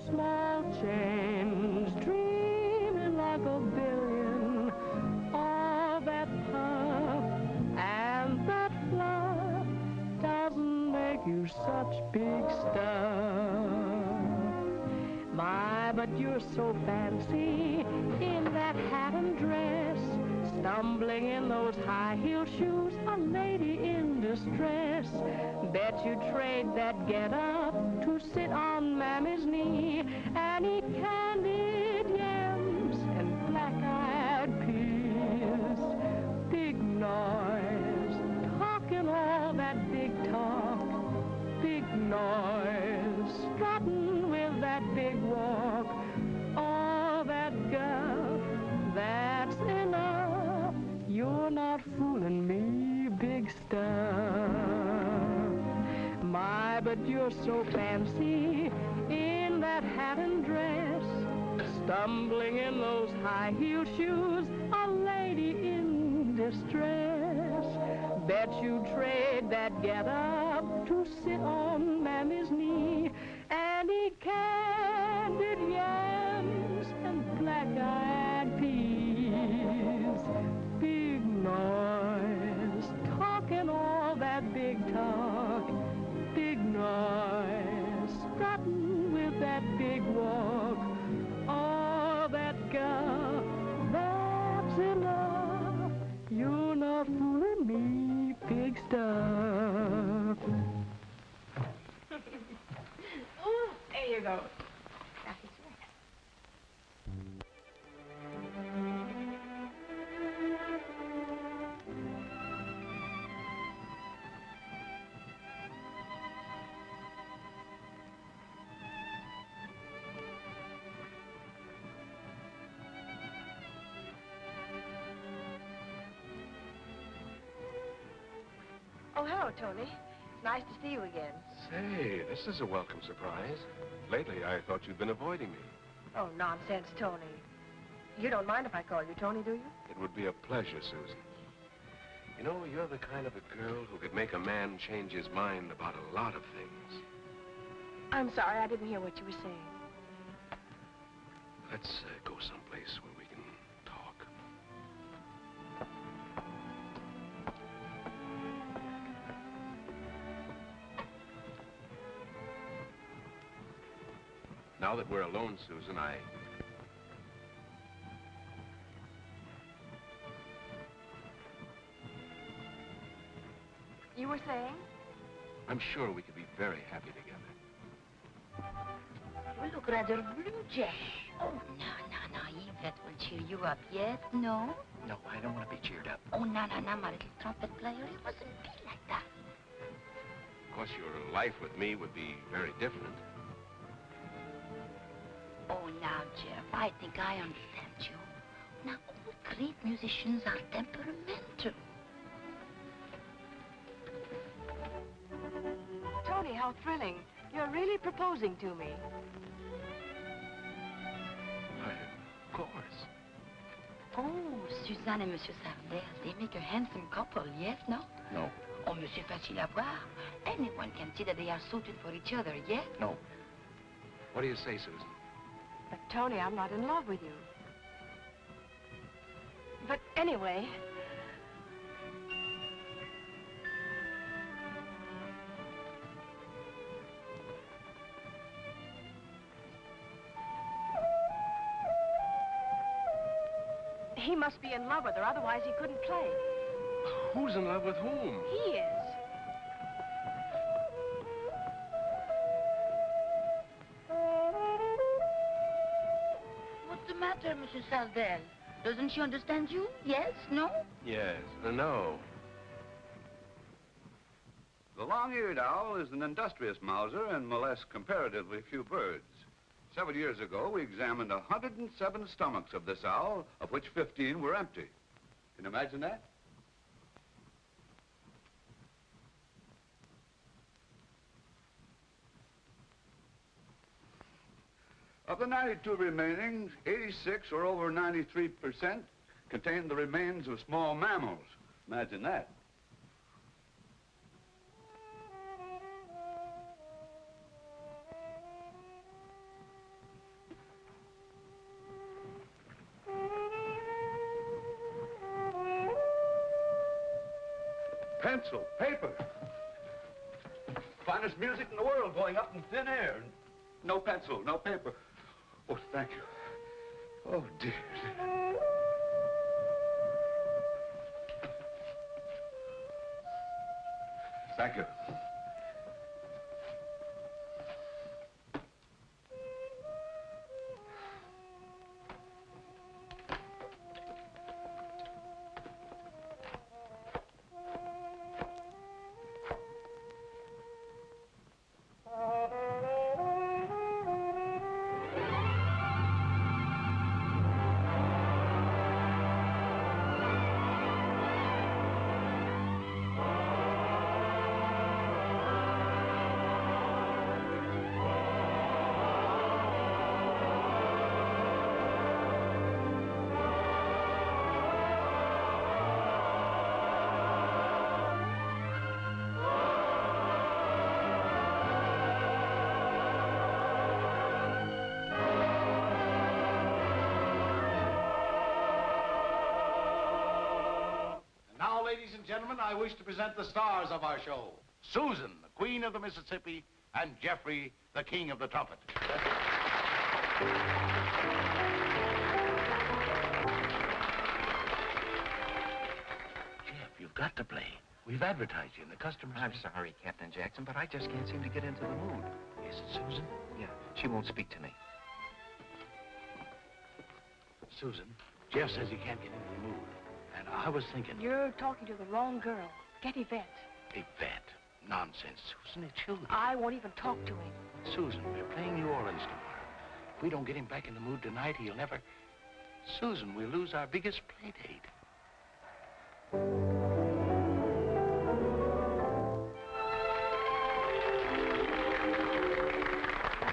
Small change, dreaming like a billion. All that puff and that fluff doesn't make you such big stuff. My, but you're so fancy in that hat and dress, stumbling in those high-heel shoes, a lady in distress. Bet you trade that get-up to sit on Mammy's knee and eat candied yams and black-eyed peas. Big noise, talking all that big talk. Big noise, strutting with that big walk. All that guff, that's enough. You're not fooling me, big stuff. My, but you're so fancy in that hat and dress, stumbling in those high-heel shoes, a lady in distress. Bet you trade that get-up to sit on Mammy's knee and eat candied yams and black-eyed peas. Big noise, talking all that big talk. Big noise, strutting with that big walk. All that guff, that's enough. You're not fooling me, big stuff.
Ooh, there you go. Oh, hello, Tony. Nice to see you again.
Say, this is a welcome surprise. Lately, I thought you'd been avoiding me.
Oh, nonsense, Tony. You don't mind if I call you Tony, do you?
It would be a pleasure, Susan. You know, you're the kind of a girl who could make a man change his mind about a lot of things.
I'm sorry, I didn't hear what you were saying.
Let's go someplace where we can talk. Now that we're alone, Susan,
You were saying?
I'm sure we could be very happy together.
You look rather blue, Jack. Oh, no, Yvette will cheer you up, yes? No?
No, I don't want to be cheered up.
Oh, no, my little trumpet player. You mustn't be like that.
Of course, your life with me would be very different.
Oh, now, Jeff, I think I understand you. Now, all great musicians are temperamental.
Tony, how thrilling. You're really proposing to me.
Of course.
Oh, Suzanne and Monsieur Sardel, they make a handsome couple, yes, no?
No.
Oh, Monsieur Facile à voir. Anyone can see that they are suited for each other, yes?
No.
What do you say, Susan?
But, Tony, I'm not in love with you. But anyway... He must be in love with her, otherwise he couldn't play.
Who's in love with whom?
He is.
What's the matter, Monsieur Sardel? Doesn't she understand you? Yes? No?
Yes. No.
The long-eared owl is an industrious mouser and molests comparatively few birds. Several years ago, we examined 107 stomachs of this owl, of which 15 were empty. Can you imagine that? Of the 92 remaining, 86 or over 93% contained the remains of small mammals. Imagine that. Pencil, paper. Finest music in the world going up in thin air. No pencil, no paper. Oh, thank you. Oh, dear. Thank you.
Ladies and gentlemen, I wish to present the stars of our show. Susan, the Queen of the Mississippi, and Jeffrey, the King of the Trumpet.
Jeff, you've got to play. We've advertised you, and the customers...
I'm sorry, Captain Jackson, but I just can't seem to get into the mood.
Is it Susan?
Yeah, she won't speak to me.
Susan, Jeff says he can't get into the mood. And I was thinking...
You're talking to the wrong girl. Get Yvette.
Yvette? Nonsense, Susan. It's you.
I won't even talk to him.
Susan, we're playing New Orleans tomorrow. If we don't get him back in the mood tonight, he'll never... Susan, we'll lose our biggest play date.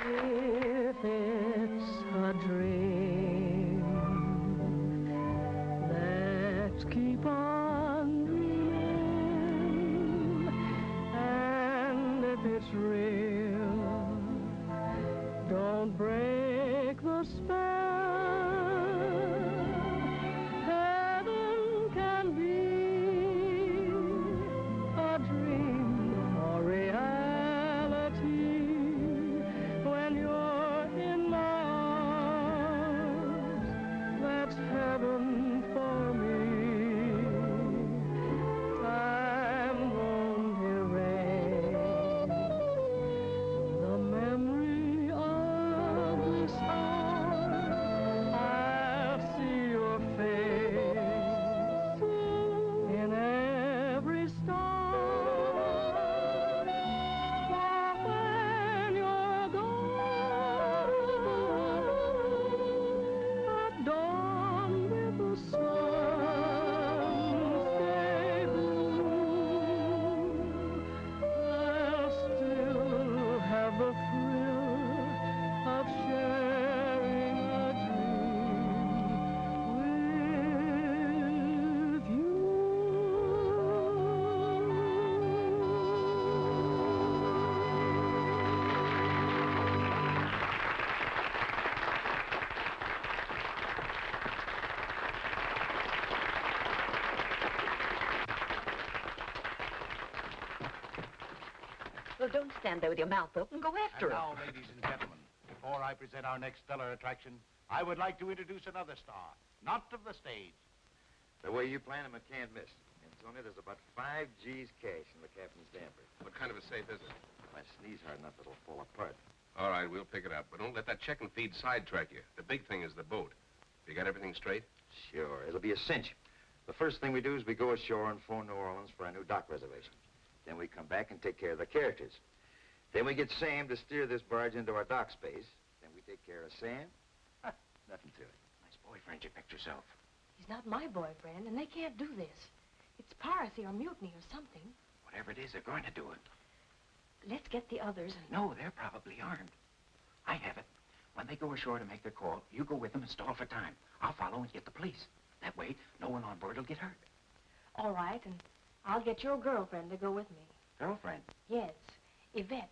If it's a dream
Well, don't stand there with your mouth open. Go after
And
him.
now, ladies and gentlemen, before I present our next stellar attraction, I would like to introduce another star, not of the stage.
The way you plan him, it can't miss. And Tony, there's about 5 G's cash in the captain's damper.
What kind of a safe is it?
If I sneeze hard enough, it'll fall apart.
All right, we'll pick it up. But don't let that check and feed sidetrack you. The big thing is the boat. You got everything straight?
Sure, it'll be a cinch. The first thing we do is we go ashore and phone New Orleans for a new dock reservation. Then we come back and take care of the characters. Then we get Sam to steer this barge into our dock space. Then we take care of Sam. Nothing to it.
Nice boyfriend you picked yourself.
He's not my boyfriend, and they can't do this. It's piracy or mutiny or something.
Whatever it is, they're going to do it.
Let's get the others and...
No, they're probably armed. I have it. When they go ashore to make their call, you go with them and stall for time. I'll follow and get the police. That way, no one on board will get hurt.
All right, and I'll get your girlfriend to go with me.
Girlfriend?
Yes, Yvette.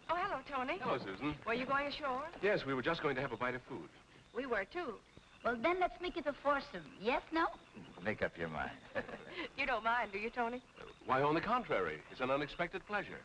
Oh, hello, Tony.
Hello, Susan.
Were you going ashore?
Yes, we were just going to have a bite of food.
We were, too.
Well, then let's make it a foursome. Yes, no?
Make up your mind.
You don't mind, do you, Tony?
Why, on the contrary, it's an unexpected pleasure.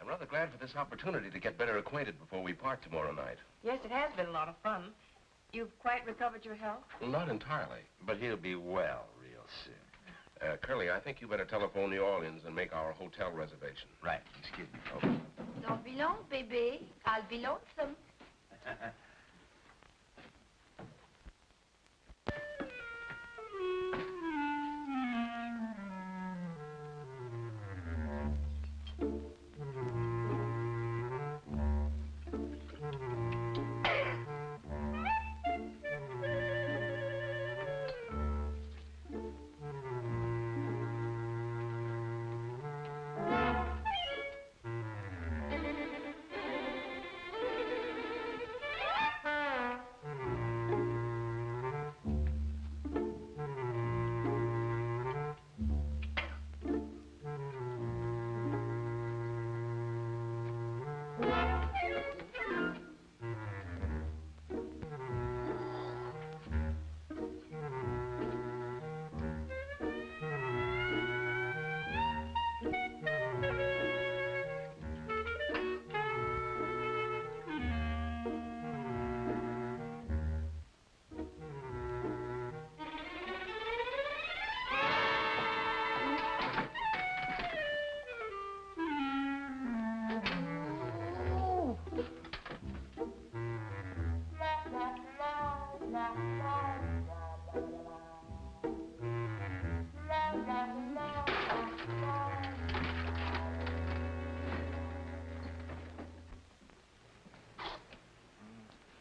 I'm rather glad for this opportunity to get better acquainted before we part tomorrow night.
Yes, it has been a lot of fun. You've quite recovered your health?
Well, not entirely.
But he'll be well real soon.
Curly, I think you better telephone New Orleans and make our hotel reservation.
Right. Excuse me.
Okay.
Don't be long, baby. I'll be lonesome.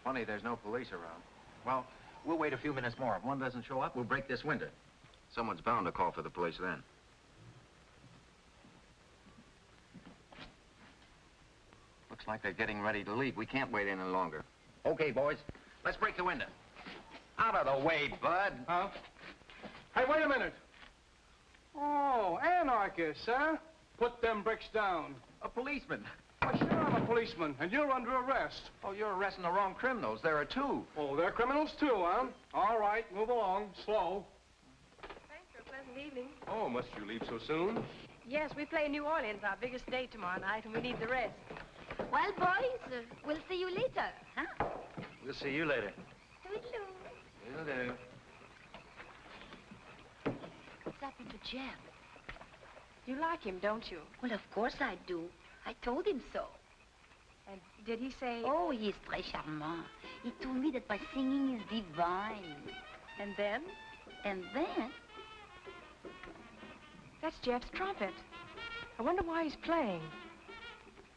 Funny there's no police around. Well, we'll wait a few minutes more. If one doesn't show up, we'll break this window. Someone's bound to call for the police then. Looks like they're getting ready to leave. We can't wait any longer. Okay, boys, let's break the window. Out of the way, Bud.
Huh? Hey, wait a minute. Oh, anarchists, huh? Put them bricks down.
A policeman.
Well, sure, I'm a policeman, and you're under arrest.
Oh, you're arresting the wrong criminals. There are 2.
Oh, they're criminals too, huh? All right, move along, slow.
Thanks for a pleasant evening.
Oh, must you leave so soon?
Yes, we play New Orleans, our biggest day tomorrow night, and we need the rest.
Well, boys, we'll see you later, huh?
We'll see you later.
Toodaloo.
Will do.
What's happened to Jeff?
You like him, don't you?
Well, of course I do. I told him so.
And did he say...
Oh, he is très charmant. He told me that my singing is divine.
And then?
And then?
That's Jeff's trumpet. I wonder why he's playing.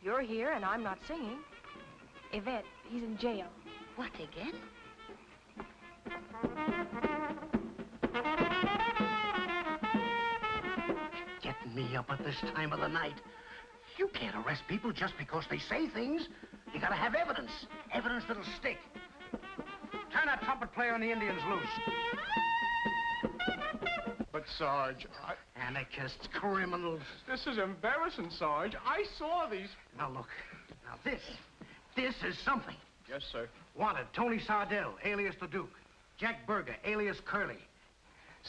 You're here and I'm not singing. Yvette, he's in jail.
What, again?
Getting me up at this time of the night. You can't arrest people just because they say things. You gotta have evidence. Evidence that'll stick.
Turn that trumpet player and the Indians loose.
But, Sarge,
Anarchists, criminals.
this is embarrassing, Sarge. I saw these.
Now, look. Now, this is something.
Yes, sir.
Wanted, Tony Sardell, alias the Duke. Jack Berger, alias Curly.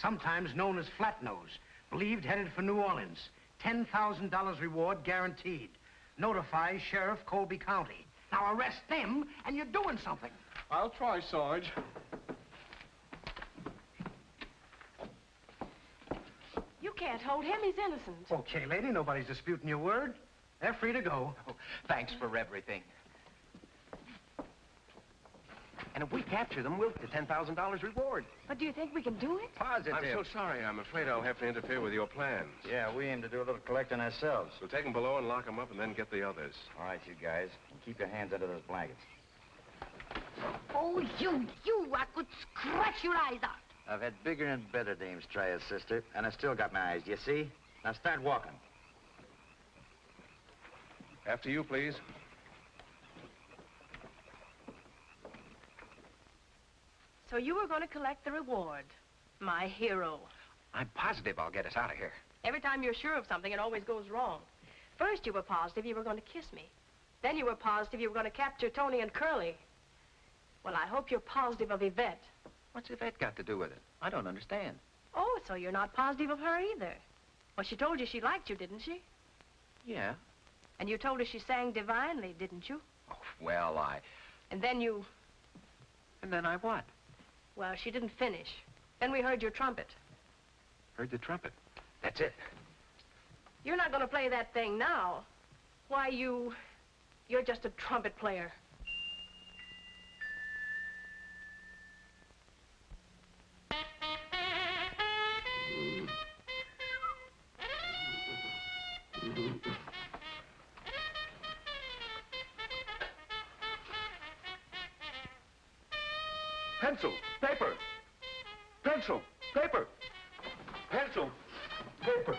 Sometimes known as Flat Nose. Believed headed for New Orleans. $10,000 reward guaranteed. Notify Sheriff Colby County. Now arrest them, and you're doing something.
I'll try, Sarge.
You can't hold him. He's innocent.
Okay, lady, nobody's disputing your word. They're free to go.
Thanks for everything. And if we capture them, we'll get the $10,000 reward.
But do you think we can do it?
Positive.
I'm so sorry. I'm afraid I'll have to interfere with your plans.
Yeah, we aim to do a little collecting ourselves.
We'll take them below and lock them up and then get the others.
All right, you guys. And keep your hands under those blankets.
Oh, you, I could scratch your eyes out.
I've had bigger and better dames try us, sister, and I still got my eyes, do you see? Now start walking.
After you, please.
So you were going to collect the reward. My hero.
I'm positive I'll get us out of here.
Every time you're sure of something, it always goes wrong. First, you were positive you were going to kiss me. Then you were positive you were going to capture Tony and Curly. Well, I hope you're positive of Yvette.
What's Yvette got to do with it? I don't understand.
Oh, so you're not positive of her either. Well, she told you she liked you, didn't she?
Yeah.
And you told her she sang divinely, didn't you?
Oh, well,
And then you...
And then I what?
Well, she didn't finish. Then we heard your trumpet.
Heard the trumpet. That's it.
You're not going to play that thing now. Why, you're just a trumpet player.
Pencil, paper. Pencil, paper. Pencil, paper.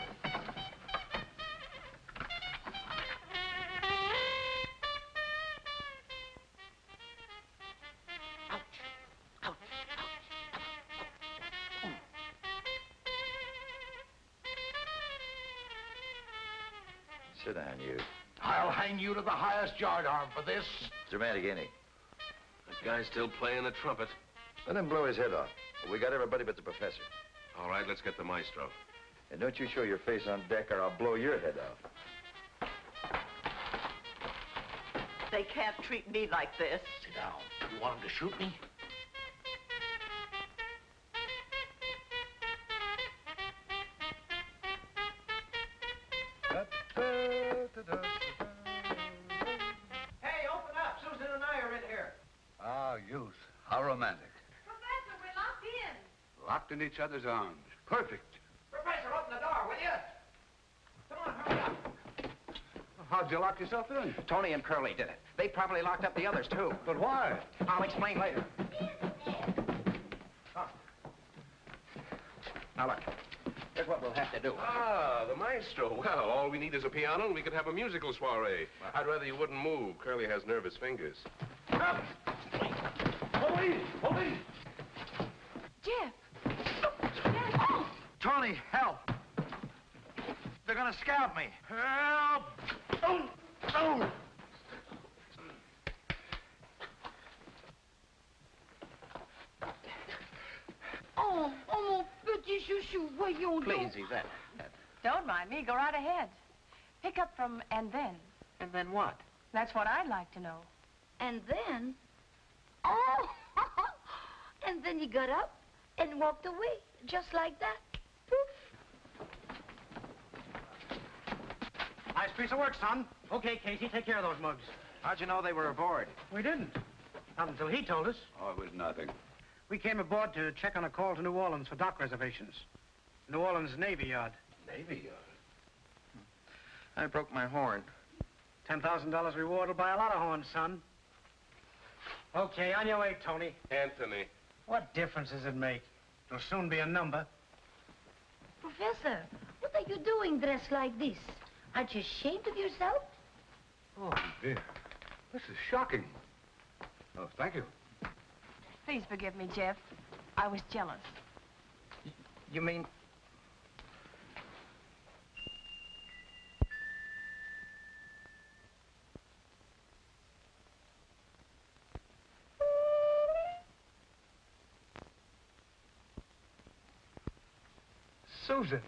Sit down, you.
I'll hang you to the highest yardarm for this.
Dramatic, ain't he?
That guy's still playing the trumpet.
Let him blow his head off. We got everybody but the professor.
All right, let's get the maestro.
And don't you show your face on deck or I'll blow your head off.
They can't treat me like this.
Sit down. You want him to shoot me?
Hey, open up. Susan and I are in here.
Ah, youth. How romantic.
Professor, we're locked in.
Locked in each other's arms. Perfect.
Professor, open the door, will you? Come on, hurry up.
How'd you lock yourself in?
Tony and Curly did it. They probably locked up the others, too.
But why?
I'll explain later. Now, look. Here's what we'll have to do.
Ah, the maestro. Well, all we need is a piano and we could have a musical soiree. I'd rather you wouldn't move. Curly has nervous fingers.
Police! Police!
Jeff.
Tony, help. They're gonna scalp me. Help! Oh! Oh!
Oh, mon petit chouchou, voyons donc.
Please, Yvette.
Don't mind me. Go right ahead. Pick up from and then.
And then what?
That's what I'd like to know.
And then, oh, and then he got up and walked away, just like that. Poof.
Nice piece of work, son. Okay, Casey, take care of those mugs.
How'd you know they were aboard?
We didn't. Not until he told us.
Oh, it was nothing.
We came aboard to check on a call to New Orleans for dock reservations. New Orleans Navy Yard.
Navy Yard?
I broke my horn.
$10,000 reward will buy a lot of horns, son. Okay, on your way, Tony.
Anthony.
What difference does it make? It'll soon be a number.
Professor, what are you doing dressed like this? Aren't you ashamed of yourself?
Oh, dear. This is shocking. Oh, thank you.
Please forgive me, Jeff. I was jealous.
You mean...
Susan.